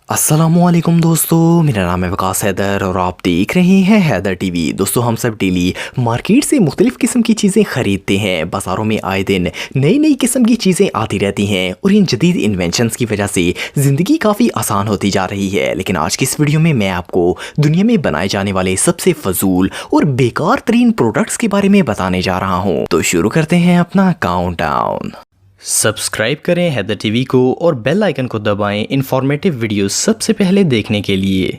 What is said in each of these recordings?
अस्सलामुअलैकुम दोस्तों, मेरा नाम है विकास हैदर और आप देख रहे हैं हैदर टीवी। दोस्तों, हम सब डेली मार्केट से मुख्तलिफ किस्म की चीज़ें ख़रीदते हैं। बाज़ारों में आए दिन नई नई किस्म की चीज़ें आती रहती हैं और इन जदीद इन्वेंशंस की वजह से ज़िंदगी काफ़ी आसान होती जा रही है। लेकिन आज की इस वीडियो में मैं आपको दुनिया में बनाए जाने वाले सबसे फजूल और बेकार तरीन प्रोडक्ट्स के बारे में बताने जा रहा हूँ। तो शुरू करते हैं अपना काउंटडाउन। सब्सक्राइब करें हैदर टीवी को और बेल आइकन को दबाएं इंफॉर्मेटिव वीडियोस सबसे पहले देखने के लिए।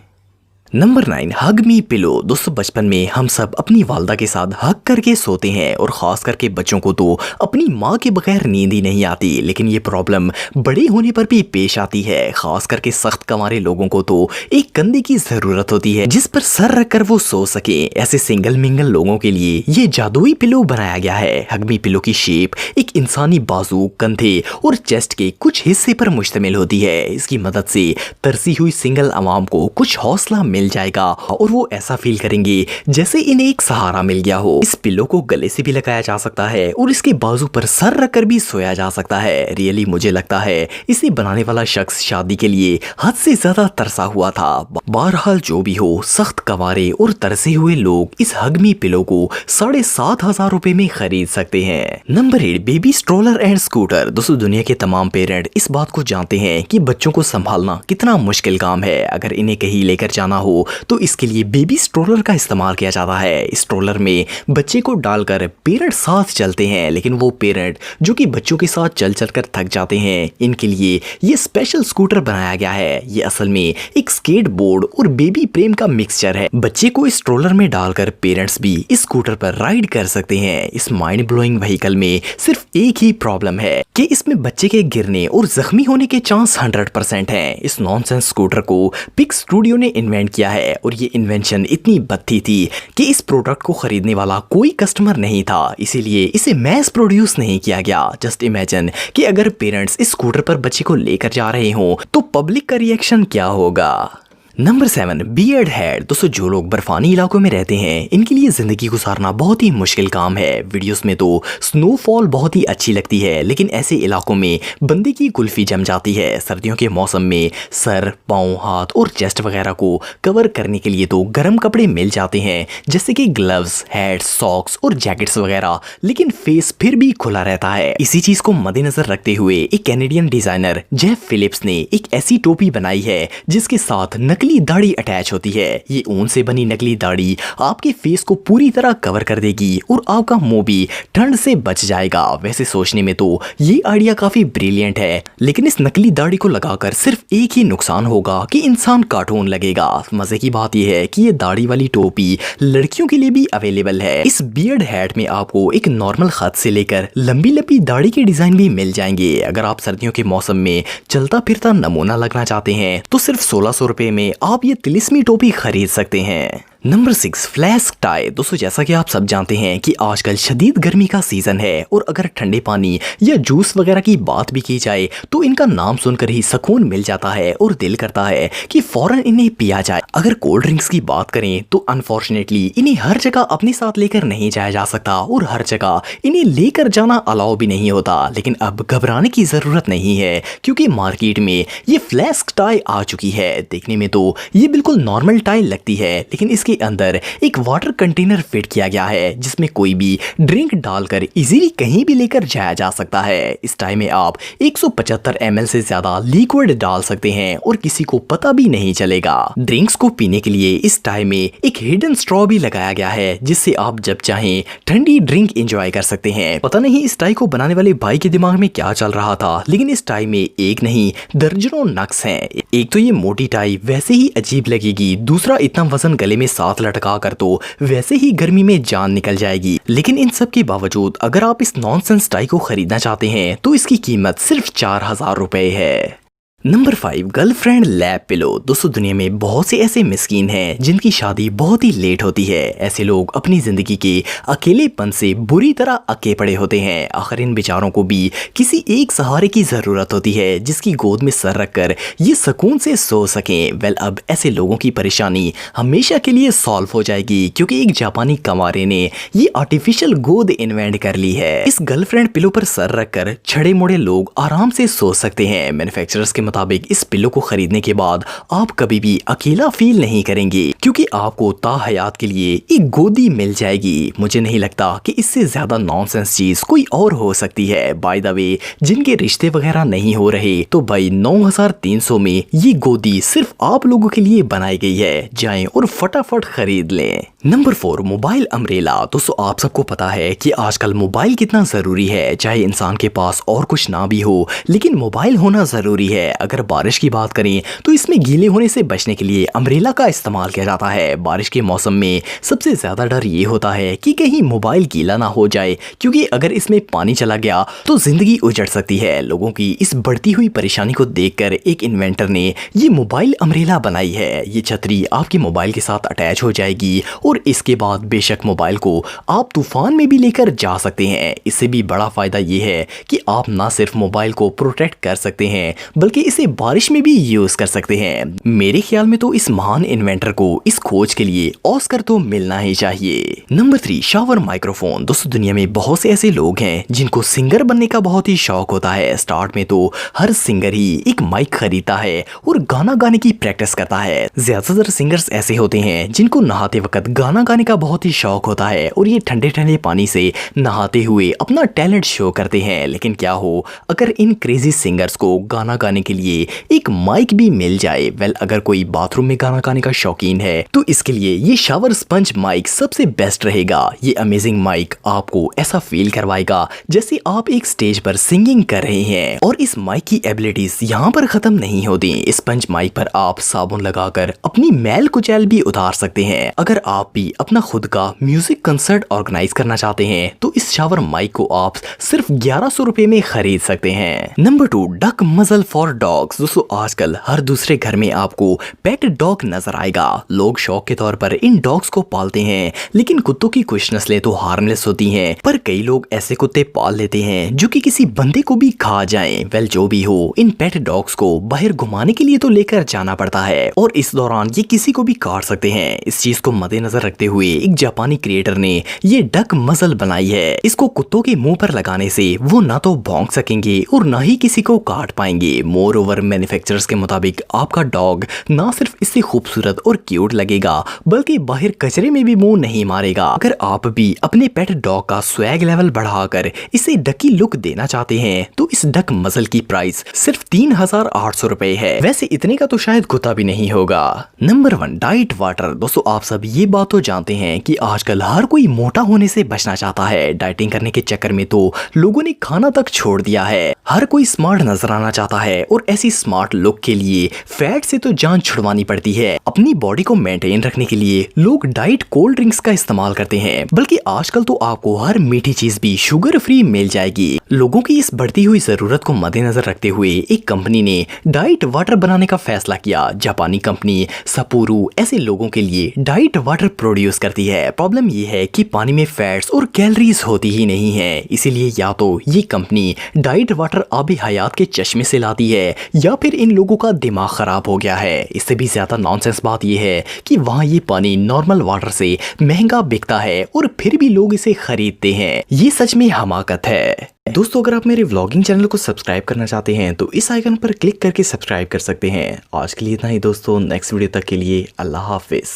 नंबर 9, हग मी पिलो। दोस्तों, बचपन में हम सब अपनी वालदा के साथ हग करके सोते हैं और ख़ास करके बच्चों को तो अपनी माँ के बगैर नींद ही नहीं आती। लेकिन ये प्रॉब्लम बड़े होने पर भी पेश आती है। ख़ास करके सख्त कमारे लोगों को तो एक कंधे की ज़रूरत होती है जिस पर सर रख कर वो सो सके। ऐसे सिंगल मिंगल लोगों के लिए ये जादुई पिलो बनाया गया है। हग मी पिलो की शेप एक इंसानी बाजू, कंधे और चेस्ट के कुछ हिस्से पर मुश्तमिल होती है। इसकी मदद से तरसी हुई सिंगल अवाम को कुछ हौसला मिल जाएगा और वो ऐसा फील करेंगे जैसे इन्हें एक सहारा मिल गया हो। इस पिलो को गले से भी लगाया जा सकता है और इसके बाजू पर सर रखकर भी सोया जा सकता है। रियली मुझे लगता है इसे बनाने वाला शख्स शादी के लिए हद से ज्यादा तरसा हुआ था। बहरहाल जो भी हो, सख्त कवारे और तरसे हुए लोग इस हगमी पिलो को 7,500 रुपए में खरीद सकते हैं। Number 8, baby stroller and scooter. दोस्तों, दुनिया के तमाम पेरेंट इस बात को जानते हैं कि बच्चों को संभालना कितना मुश्किल काम है। अगर इन्हें कहीं लेकर जाना हो तो इसके लिए बेबी स्ट्रोलर का इस्तेमाल किया जाता है। स्ट्रोलर में बच्चे को डालकर पेरेंट साथ चलते हैं, लेकिन वो पेरेंट जो कि बच्चों के साथ चल चल कर थक जाते हैं, इनके लिए ये स्पेशल स्कूटर बनाया गया है। ये असल में एक स्केट बोर्ड और बेबी प्रेम का मिक्सचर है। बच्चे को स्ट्रोलर में डालकर पेरेंट्स भी इस स्कूटर पर राइड कर सकते हैं। इस माइंड ब्लोइंग व्हीकल में सिर्फ एक ही प्रॉब्लम है कि इसमें बच्चे के गिरने और जख्मी होने के चांस 100% हैं। इस नॉनसेंस स्कूटर को पिक स्टूडियो ने इन्वेंट किया है और ये इन्वेंशन इतनी बत्ती थी कि इस प्रोडक्ट को खरीदने वाला कोई कस्टमर नहीं था, इसीलिए इसे मैस प्रोड्यूस नहीं किया गया। जस्ट इमेजिन कि अगर पेरेंट्स इस स्कूटर पर बच्चे को लेकर जा रहे हों तो पब्लिक का रिएक्शन क्या होगा। Number 7, beard head. दोस्तों, जो लोग बर्फानी इलाकों में रहते हैं इनके लिए जिंदगी गुजारना बहुत ही मुश्किल काम है। वीडियोस में तो स्नोफॉल बहुत ही अच्छी लगती है, लेकिन ऐसे इलाकों में बंदे की कुल्फी जम जाती है। सर्दियों के मौसम में सर, पाँव, हाथ और चेस्ट वगैरह को कवर करने के लिए तो गर्म कपड़े मिल जाते हैं जैसे कि ग्लव्स, हैट्स, सॉक्स और जैकेट्स वगैरह, लेकिन फेस फिर भी खुला रहता है। इसी चीज को मद्देनजर रखते हुए एक कैनेडियन डिजाइनर जेफ फिलिप्स ने एक ऐसी टोपी बनाई है जिसके साथ नकली दाढ़ी अटैच होती है। ये ऊन से बनी नकली दाढ़ी आपके फेस को पूरी तरह कवर कर देगी और आपका मुंह भी ठंड से बच जाएगा। वैसे सोचने में तो ये आइडिया काफी ब्रिलियंट है, लेकिन इस नकली दाढ़ी को लगाकर सिर्फ एक ही नुकसान होगा कि इंसान कार्टून लगेगा। मजे की बात यह है कि ये दाढ़ी वाली टोपी लड़कियों के लिए भी अवेलेबल है। इस बियर्ड हैट में आपको एक नॉर्मल खत से लेकर लंबी लंबी दाढ़ी के डिजाइन भी मिल जाएंगे। अगर आप सर्दियों के मौसम में चलता फिरता नमूना लगना चाहते हैं तो सिर्फ 1600 रुपए में आप ये तिलिस्मी टोपी खरीद सकते हैं। Number 6, flask tie. दोस्तों, जैसा कि आप सब जानते हैं कि आजकल शदीद गर्मी का सीजन है और अगर ठंडे पानी या जूस वगैरह की बात भी की जाए तो इनका नाम सुनकर ही सुकून मिल जाता है और दिल करता है कि फौरन इन्हें पिया जाए। अगर कोल्ड ड्रिंक्स की बात करें तो अनफॉर्चुनेटली इन्हें हर जगह अपने साथ लेकर नहीं जाया जा सकता और हर जगह इन्हें लेकर जाना अलाउ भी नहीं होता। लेकिन अब घबराने की जरूरत नहीं है क्योंकि मार्केट में ये फ्लास्क टाई आ चुकी है। देखने में तो ये बिल्कुल नॉर्मल टाई लगती है, लेकिन इसके अंदर एक वाटर कंटेनर फिट किया गया है जिसमें कोई भी ड्रिंक डालकर इजीली कहीं भी लेकर जाया जा सकता है। इस टाई में आप 175 ml से ज्यादा लिक्विड डाल सकते हैं और किसी को पता भी नहीं चलेगा। ड्रिंक्स को पीने के लिए इस टाई में एक हिडन स्ट्रॉ भी लगाया गया है जिससे आप जब चाहें ठंडी ड्रिंक एंजॉय कर सकते हैं। पता नहीं इस टाई को बनाने वाले भाई के दिमाग में क्या चल रहा था, लेकिन इस टाई में एक नहीं दर्जनों नक्स हैं। एक तो ये मोटी टाई वैसे ही अजीब लगेगी, दूसरा इतना वजन गले में साथ लटका कर तो वैसे ही गर्मी में जान निकल जाएगी। लेकिन इन सब के बावजूद अगर आप इस नॉनसेंस टाई को खरीदना चाहते हैं तो इसकी कीमत सिर्फ 4000 रुपए है। Number 5, girlfriend lap pillow. दोस्तों, दुनिया में बहुत से ऐसे मिस्कीन हैं जिनकी शादी बहुत ही लेट होती है। ऐसे लोग अपनी जिंदगी के अकेलेपन से बुरी तरह अके पड़े होते हैं। आखिर इन बेचारों को भी किसी एक सहारे की जरूरत होती है जिसकी गोद में सर रखकर ये सुकून से सो सकें। वेल, अब ऐसे लोगों की परेशानी हमेशा के लिए सॉल्व हो जाएगी क्योंकि एक जापानी कमारे ने ये आर्टिफिशियल गोद इन्वेंट कर ली है। इस गर्लफ्रेंड पिलो पर सर रखकर छड़े मुड़े लोग आराम से सो सकते हैं। मैन्युफैक्चरर्स के मुताबिक इस पिल्लो को खरीदने के बाद आप कभी भी अकेला फील नहीं करेंगे, क्योंकि आपको ताहयात के लिए एक गोदी मिल जाएगी। मुझे नहीं लगता कि इससे ज्यादा नॉनसेंस चीज कोई और हो सकती है। बाय द वे, जिनके रिश्ते वगैरह नहीं हो रहे तो भाई 9300 में ये गोदी सिर्फ आप लोगों के लिए बनाई गई है। जाएं और फटाफट खरीद लें। Number 4, mobile umbrella. दोस्तों, आप सबको पता है कि आजकल मोबाइल कितना जरूरी है। चाहे इंसान के पास और कुछ ना भी हो, लेकिन मोबाइल होना जरूरी है। अगर बारिश की बात करें तो इसमें गीले होने से बचने के लिए अम्ब्रेला का इस्तेमाल किया जाता है। बारिश के मौसम में सबसे ज्यादा डर ये होता है कि कहीं मोबाइल गीला ना हो जाए, क्योंकि अगर इसमें पानी चला गया तो जिंदगी उजड़ सकती है। लोगों की इस बढ़ती हुई परेशानी को देखकर एक इन्वेंटर ने ये मोबाइल अम्ब्रेला बनाई है। ये छतरी आपके मोबाइल के साथ अटैच हो जाएगी और इसके बाद बेशक मोबाइल को आप तूफान में भी लेकर जा सकते हैं। इससे भी बड़ा फायदा ये है कि आप ना सिर्फ मोबाइल को प्रोटेक्ट कर सकते हैं, बल्कि इसे बारिश में भी यूज कर सकते हैं। मेरे ख्याल में तो इस महान इन्वेंटर को इस खोज के लिए ऑस्कर तो मिलना ही चाहिए। Number 3, shower microphone. दोस्तों, दुनिया में बहुत से ऐसे लोग हैं जिनको सिंगर बनने का बहुत ही शौक होता है। स्टार्ट में तो हर सिंगर ही एक माइक खरीदता है और गाना गाने की प्रैक्टिस करता है। ज्यादातर सिंगर्स ऐसे होते हैं जिनको नहाते वक्त गाना गाने का बहुत ही शौक होता है और ये ठंडे ठंडे पानी से नहाते हुए अपना टैलेंट शो करते हैं। लेकिन क्या हो अगर इन क्रेजी सिंगर्स को गाना गाने के लिए एक माइक भी मिल जाए। वेल, अगर कोई बाथरूम में गाना गाने का शौकीन है तो इसके लिए ये शावर स्पंज माइक सबसे बेस्ट रहेगा। ये अमेजिंग माइक आपको ऐसा फील करवाएगा जैसे आप एक स्टेज पर सिंगिंग कर रहे हैं। और इस माइक की एबिलिटीज यहाँ पर खत्म नहीं होती। इस स्पंज माइक पर आप साबुन लगाकर अपनी मैल कुचैल भी उतार सकते हैं। अगर आप भी अपना खुद का म्यूजिक कंसर्ट ऑर्गेनाइज करना चाहते हैं तो इस शावर माइक को आप सिर्फ 1100 रुपए में खरीद सकते हैं। नंबर 2, डक मजल फॉर डॉग्स। दोस्तों, आजकल हर दूसरे घर में आपको पेट डॉग नजर आएगा। लोग शौक के तौर पर इन डॉग्स को पालते हैं, लेकिन कुत्तों की कुछ नस्लें तो हार्मलेस होती हैं, पर कई लोग ऐसे कुत्ते पाल लेते हैं जो कि किसी बंदे को भी खा जाएं। वेल, जो भी हो, इन पेट डॉग्स को बाहर घुमाने के लिए तो लेकर जाना पड़ता है और इस दौरान ये किसी को भी काट सकते हैं। इस चीज को मद्देनजर रखते हुए एक जापानी क्रिएटर ने ये डक मजल बनाई है। इसको कुत्तों के मुंह पर लगाने से वो ना तो भौंक सकेंगे और ना ही किसी को काट पाएंगे। मोर ओवर, मैन्युफैक्चरर्स के मुताबिक आपका डॉग ना सिर्फ इससे खूबसूरत और क्यूट लगेगा, बल्कि बाहर कचरे में भी मुंह नहीं मारेगा। अगर आप भी अपने पेट डॉग का स्वैग लेवल बढ़ाकर इसे डकी लुक देना चाहते हैं तो इस डक मजल की प्राइस सिर्फ 3800 रुपए है। वैसे इतने का तो शायद कुत्ता भी नहीं होगा। Number 1, diet water. दोस्तों, आप सब ये बात तो जानते हैं कि आजकल हर कोई मोटा होने से बचना चाहता है। डाइटिंग करने के चक्कर में तो लोगों ने खाना तक छोड़ दिया है। हर कोई स्मार्ट नजर आना चाहता है और ऐसी स्मार्ट लुक के लिए फैट से तो जान छुड़वानी पड़ती है। अपनी बॉडी को मेंटेन रखने के लिए लोग डाइट कोल्ड ड्रिंक्स का इस्तेमाल करते हैं, बल्कि आजकल तो आपको हर मीठी चीज भी शुगर फ्री मिल जाएगी। लोगों की इस बढ़ती हुई जरूरत को मद्देनजर रखते हुए एक कंपनी ने डाइट वाटर बनाने का फैसला किया। जापानी कंपनी सपोरू ऐसे लोगों के लिए डाइट वाटर प्रोड्यूस करती है। प्रॉब्लम ये है कि पानी में फैट्स और कैलोरीज होती ही नहीं है, इसीलिए या तो ये कंपनी डाइट वाटर आबे हयात के चश्मे से लाती है या फिर इन लोगों का दिमाग खराब हो गया है। इससे भी ज्यादा नॉनसेंस बात यह है कि वहाँ ये पानी नॉर्मल वाटर से महंगा बिकता है और फिर भी लोग इसे खरीदते हैं। ये सच में हमाकत है। दोस्तों, अगर आप मेरे व्लॉगिंग चैनल को सब्सक्राइब करना चाहते हैं तो इस आइकन पर क्लिक करके सब्सक्राइब कर सकते हैं। आज के लिए इतना ही दोस्तों, नेक्स्ट वीडियो तक के लिए अल्लाह हाफिज।